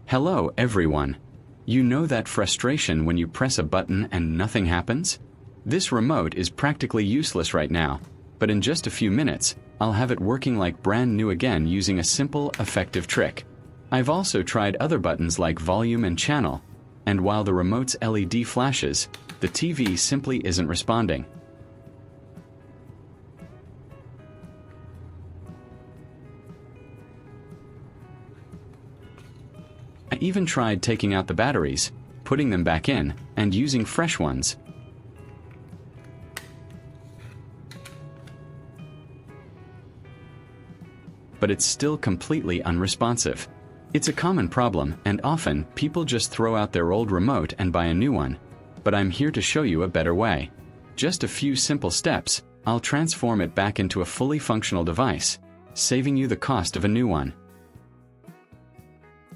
Hello, everyone. You know that frustration when you press a button and nothing happens? This remote is practically useless right now, but in just a few minutes, I'll have it working like brand new again using a simple, effective trick. I've also tried other buttons like volume and channel, and while the remote's LED flashes, the TV simply isn't responding. I even tried taking out the batteries, putting them back in, and using fresh ones. But it's still completely unresponsive. It's a common problem, and often people just throw out their old remote and buy a new one. But I'm here to show you a better way. Just a few simple steps, I'll transform it back into a fully functional device, saving you the cost of a new one.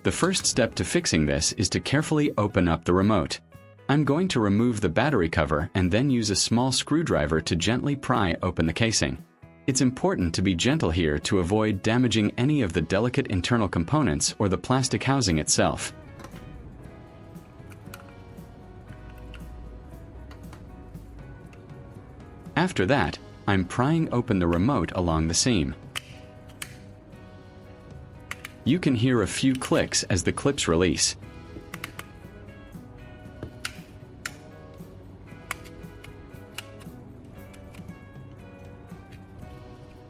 The first step to fixing this is to carefully open up the remote. I'm going to remove the battery cover and then use a small screwdriver to gently pry open the casing. It's important to be gentle here to avoid damaging any of the delicate internal components or the plastic housing itself. After that, I'm prying open the remote along the seam. You can hear a few clicks as the clips release.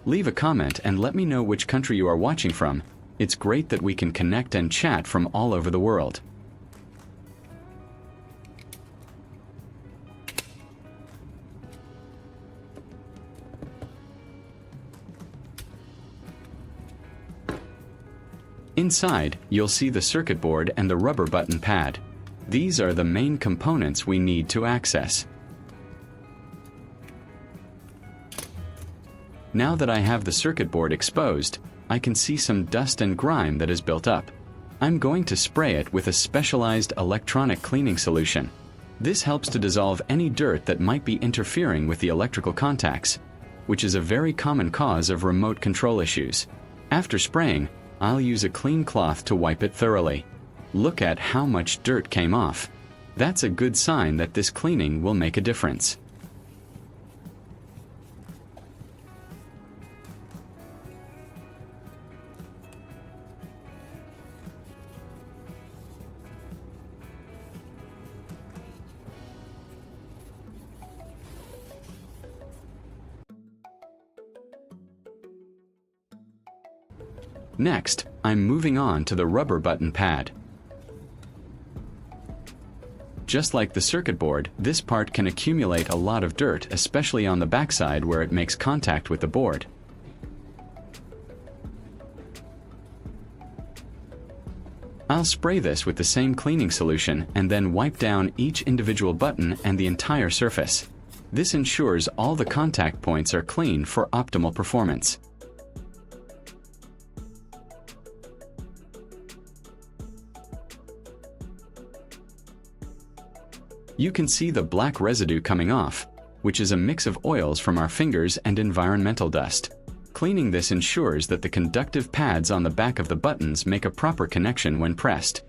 Leave a comment and let me know which country you are watching from. It's great that we can connect and chat from all over the world. Inside, you'll see the circuit board and the rubber button pad. These are the main components we need to access. Now that I have the circuit board exposed, I can see some dust and grime that is built up. I'm going to spray it with a specialized electronic cleaning solution. This helps to dissolve any dirt that might be interfering with the electrical contacts, which is a very common cause of remote control issues. After spraying, I'll use a clean cloth to wipe it thoroughly. Look at how much dirt came off. That's a good sign that this cleaning will make a difference. Next, I'm moving on to the rubber button pad. Just like the circuit board, this part can accumulate a lot of dirt, especially on the backside where it makes contact with the board. I'll spray this with the same cleaning solution and then wipe down each individual button and the entire surface. This ensures all the contact points are clean for optimal performance. You can see the black residue coming off, which is a mix of oils from our fingers and environmental dust. Cleaning this ensures that the conductive pads on the back of the buttons make a proper connection when pressed.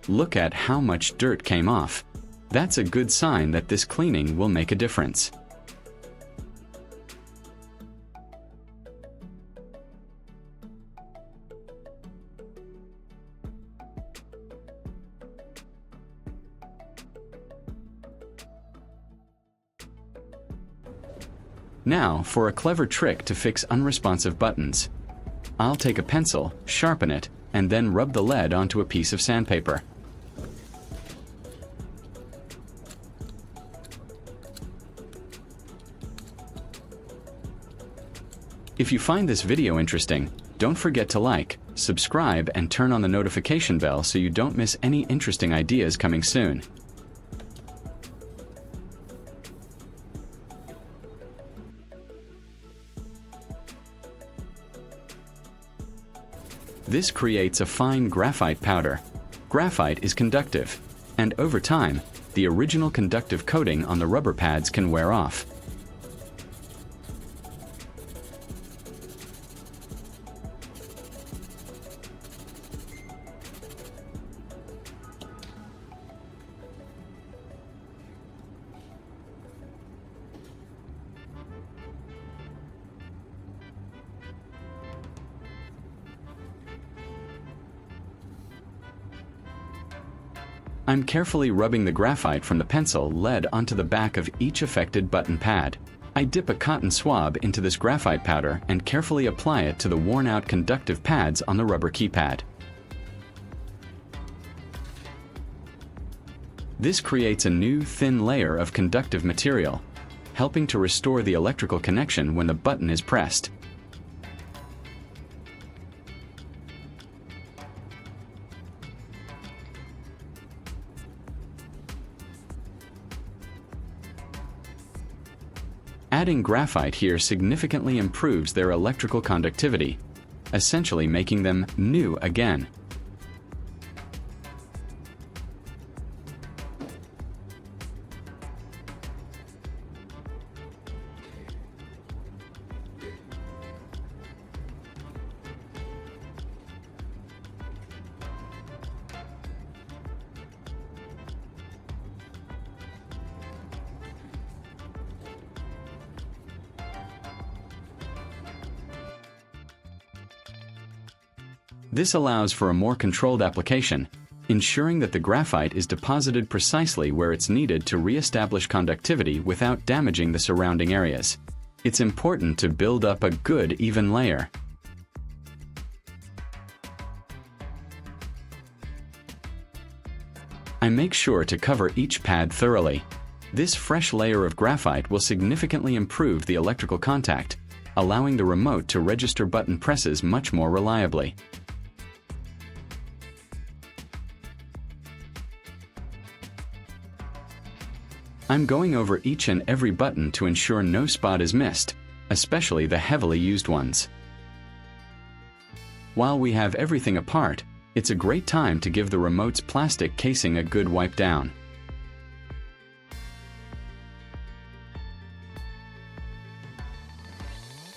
Look at how much dirt came off. That's a good sign that this cleaning will make a difference. Now for a clever trick to fix unresponsive buttons. I'll take a pencil, sharpen it, and then rub the lead onto a piece of sandpaper. If you find this video interesting, don't forget to like, subscribe, and turn on the notification bell so you don't miss any interesting ideas coming soon. This creates a fine graphite powder. Graphite is conductive, and over time, the original conductive coating on the rubber pads can wear off. I'm carefully rubbing the graphite from the pencil lead onto the back of each affected button pad. I dip a cotton swab into this graphite powder and carefully apply it to the worn-out conductive pads on the rubber keypad. This creates a new thin layer of conductive material, helping to restore the electrical connection when the button is pressed. Adding graphite here significantly improves their electrical conductivity, essentially making them new again. This allows for a more controlled application, ensuring that the graphite is deposited precisely where it's needed to re-establish conductivity without damaging the surrounding areas. It's important to build up a good, even layer. I make sure to cover each pad thoroughly. This fresh layer of graphite will significantly improve the electrical contact, allowing the remote to register button presses much more reliably. I'm going over each and every button to ensure no spot is missed, especially the heavily used ones. While we have everything apart, it's a great time to give the remote's plastic casing a good wipe down.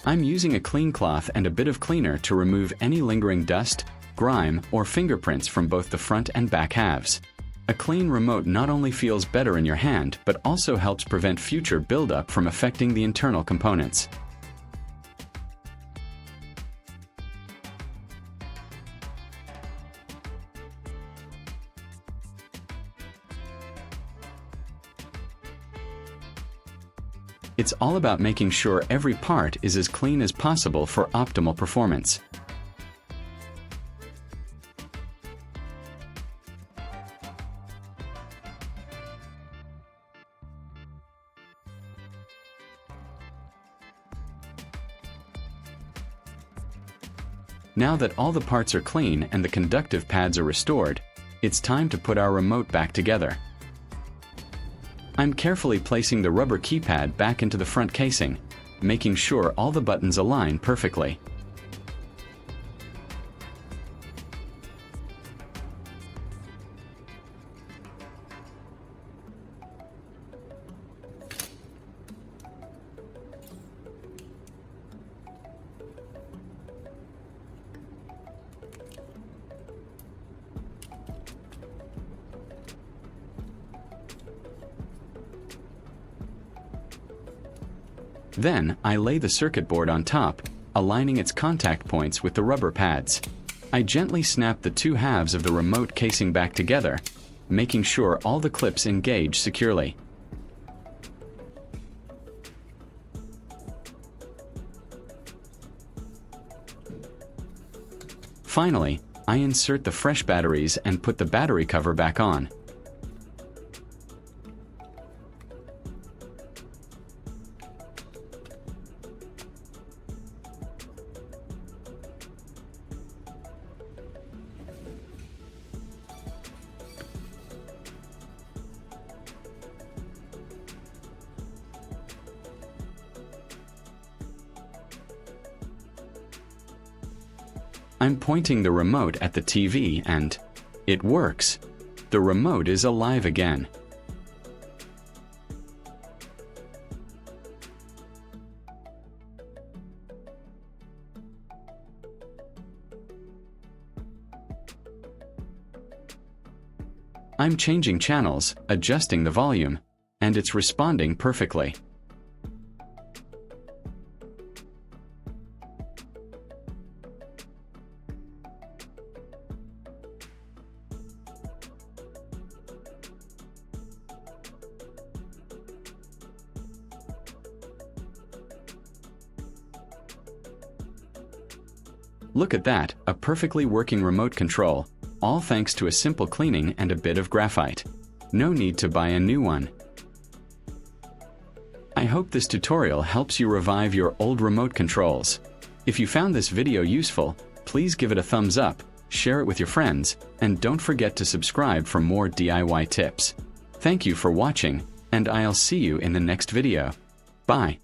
I'm using a clean cloth and a bit of cleaner to remove any lingering dust, grime, or fingerprints from both the front and back halves. A clean remote not only feels better in your hand, but also helps prevent future buildup from affecting the internal components. It's all about making sure every part is as clean as possible for optimal performance. Now that all the parts are clean and the conductive pads are restored, it's time to put our remote back together. I'm carefully placing the rubber keypad back into the front casing, making sure all the buttons align perfectly. Then, I lay the circuit board on top, aligning its contact points with the rubber pads. I gently snap the two halves of the remote casing back together, making sure all the clips engage securely. Finally, I insert the fresh batteries and put the battery cover back on. I'm pointing the remote at the TV and it works. The remote is alive again. I'm changing channels, adjusting the volume, and it's responding perfectly. Look at that, a perfectly working remote control, all thanks to a simple cleaning and a bit of graphite. No need to buy a new one. I hope this tutorial helps you revive your old remote controls. If you found this video useful, please give it a thumbs up, share it with your friends, and don't forget to subscribe for more DIY tips. Thank you for watching, and I'll see you in the next video. Bye.